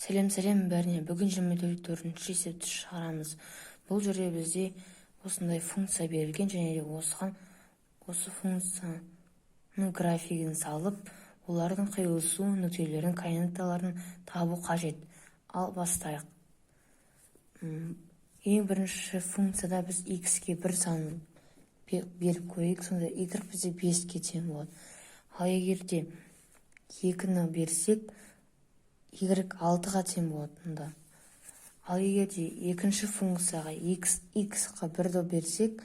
Сәлем бәріне. Бүгін 24-ші есепті шығарамыз. Бұл жерде бізде осындай функция берілген, және осы функцияның графигін салып, олардың қиылысу нүктелерін, координаталарын табу қажет. Ал бастайық. Ең бірінші функцияда біз x-ке бір санын беріп көрейік, сонда y бізде 5-ке тең болады. Ал егерде 2-ні берсек, y 6-ға тең болады. Ал егерде екінші функцияға x-қа 1-ді берсек,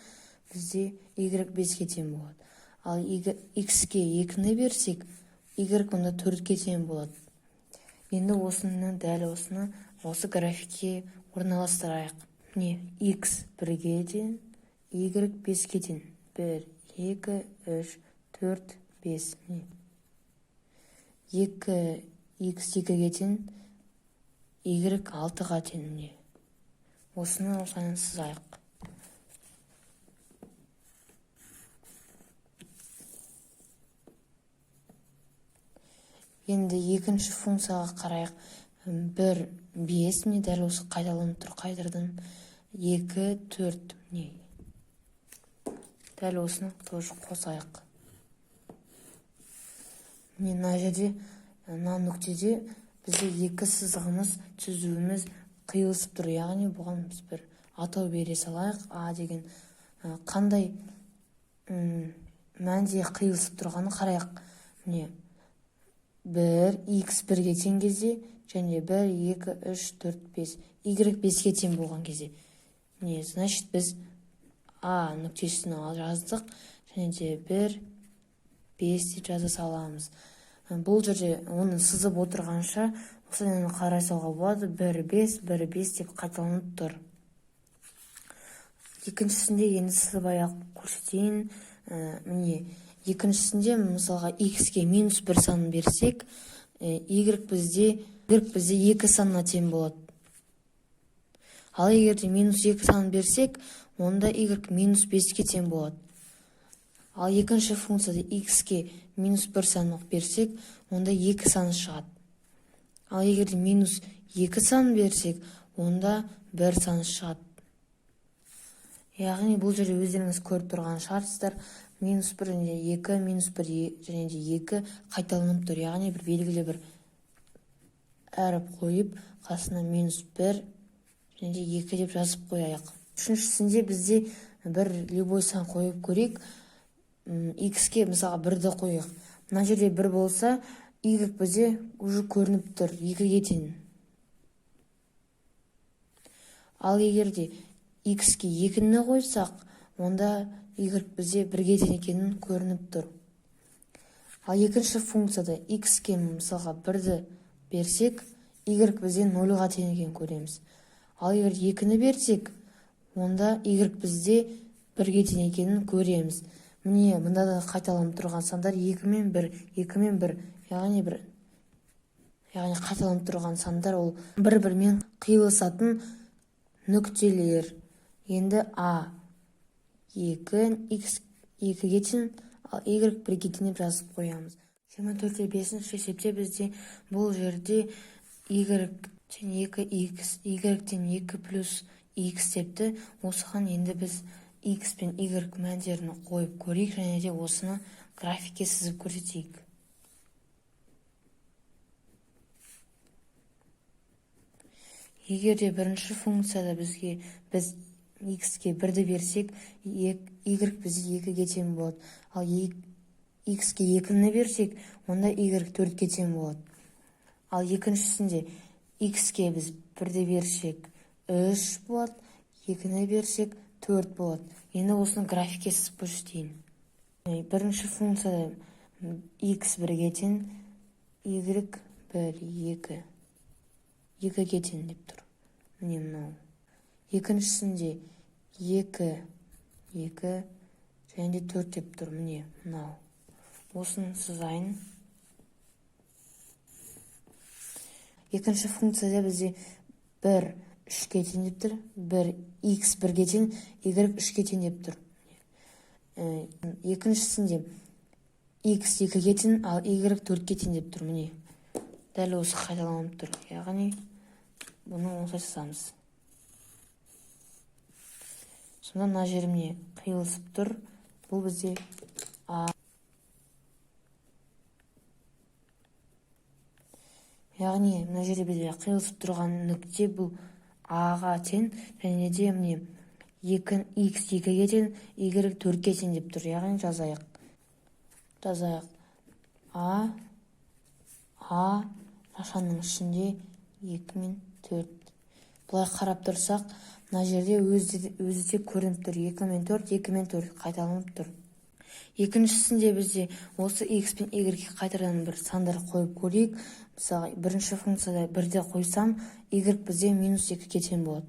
бізде y 5-ке тең болады. Ал x-ке 2-ні берсек, y онда 4-ке тең болады. Енді дәл осыны осы графикке орналастырайық. X 1-ге тең, y 5-ке тең. 1, 2, 3, 4, 5. 2x 2-ге тең, y 6-ға тең. Осыны сызайық. Енді екінші функцияға қарайық. 1, 5, дәл осы қайталанып тұр қайтардан. 2, 4. Дәл осыны тоже қосайық. Мына жерде, нүктеде бізде екі сызығымыз, түзуіміз қиылысып тұр. Яғни бұған біз бір атау бере салайық. А деген қандай мәнде қиылысып тұрғаны қарайық. 1, x 1-ге тең кезде, және 1, 2, 3, 4, 5. y 5-ке тең болған кезде. Значит, біз А нүктесін жаздық, және де 1, 5 деп жаза саламыз. Бұл жерде оны сызып отырғанша, осыны қарай салға болады. 1, 5, 1, 5 деп қайталанып тұр. Екіншісінде енді сызып аяқ көрсетейін. Екіншісінде, мысалға, x-ке минус 1 санын берсек, y бізде 2 санына тең болады. Ал егерде минус 2 санын берсек, онда y минус 5-ке тең болады. Ал екінші функцияда x-ке минус 1 санын берсек, онда 2 саны шығады. Ал егерде минус 2 санын берсек, онда 1 саны шығады. Яғни бұл жерде өздеріңіз көріп тұрған шығарсыздар. Минус 1 және 2, минус 1 және 2 қайталанып тұр. Яғни бір белгілі бір әріп қойып, қасына минус 1 және 2 деп жазып қояйық. Үшіншісінде бізде бір любой сан қойып көрейік. X-ке мысалға 1-ді қойық. Мына жерде 1 болса, y бізде уже көрініп тұр, 2-ге тең. Ал егерде x-ке 2-ні қойсақ, онда y бізде 1-ге тең екенін көрініп тұр. Ал екінші функцияда x-ке мысалға 1-ді берсек, y бізде 0-ға тең екенін көреміз. Ал егер 2-ні берсек, онда y бізде 1-ге тең екенін көреміз. Бұнда да қайталанып тұрған сандар 2 мен 1, 2 мен 1. Яғни қайталанып тұрған сандар ол бір-бірімен қиылысатын нүктелер. Енді А 2, x 2-ге тең, ал y 1-ге тең деп жазып қоямыз. 24-5 есепте бізде бұл жерде y тең 2x, y тең 2 плюс x депті. Осыған енді біз x пен y мәндерін қойып көрейік, және де осыны графикке сызып көрсетейік. Егерде бірінші функцияда біз x-ке 1-ді берсек, y бізде 2-ге тең болады. Ал x-ке 2-ні берсек, онда y 4-ке тең болады. Ал екіншісінде x-ке біз 1-ді берсек 3 болады, 2-ні берсек 4 болады. Енді осыны графикке сызып көрсетейін. Бірінші функцияда x 1-ге тең, y 1, 2. 2-ге тең деп тұр. Мынау. Екіншісінде 2, 2 және 4 деп тұр. Мынау. Осыны сызайын. Екінші функцияда бізде 1 3-ке тең деп тұр. X 1-ге тең, y 3-ке тең деп тұр. Екіншісінде x 2-ге тең, ал y 4-ке тең деп тұр. дәл осы қайталанып тұр. Яғни бұны осылай жазамыз. Сонда мына жерімне қиылысып тұр. Бұл бізде яғни мына жерде бізде қиылысып тұрған нүкте бұл А-ға тең, және де міне x 2-ге тең, y 4-ге тең деп тұр. Яғни жазайық. А нашаның ішінде 2 мен 4. Бұлай қарап тұрсақ, мына жерде өзі де көрініп тұр. 2 мен 4, 2 мен 4 қайталанып тұр. Екіншісінде бізде осы x пен y-ге қайтадан бір сандар қойып көрейік. Мысалы, бірінші функцияда 1-ді қойсам, y бізде -2-ге тең болады.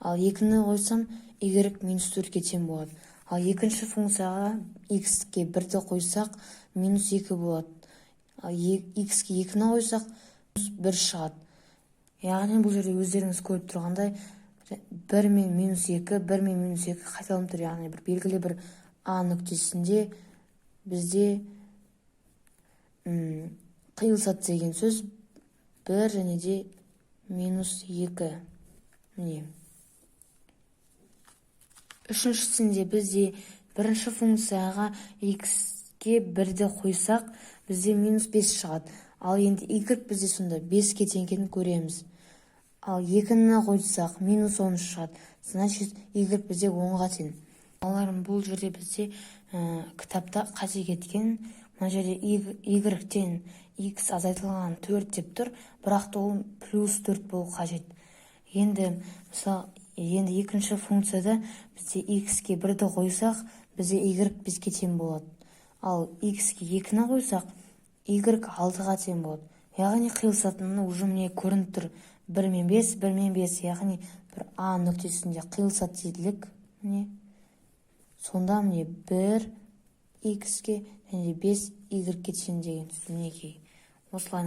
Ал 2-ні қойсам, y -4-ге тең болады. Ал екінші функцияға x-ге 1-ді қойсақ, -2 болады. Ал x-ге 2-ні қойсақ, -1 шығады. Яғни бұл жерде өздеріңіз көріп тұрғандай 1 мен -2, 1 мен -2 қайталанып тұр. Яғни бір белгілі бір А нүктесінде бізде қиылысады деген сөз 1 және де -2. Міне. Үшіншісінде бізде бірінші функцияға x-ге 1-ді қойсақ, бізде -5 шығады. Ал енді y бізде сонда 5-ге тең екенін көреміз. Ал 2-ні қойсақ, -10 шығады. Значит, y бізде 10-ға тең. Балаларым, бұл жерде бізде кітапта қате кеткен. Мына жерде y-тен x азайтылған 4 деп тұр, бірақ ол +4 болу қажет. Енді екінші функцияда бізде x-ке 1-ді қойсақ, бізде y 5-ге тең болады. Ал x-ке 2-ні қойсақ, y 6-ға тең болады. Яғни қиылысатыны уже міне көрініп тұр. 1 мен 5, 1 мен 5, яғни бір А нүктесінде қиылысады дедік. Міне. Сонда міне 1 x-ге және 5 y-ге тең деген сөз. Мінекей. Осылай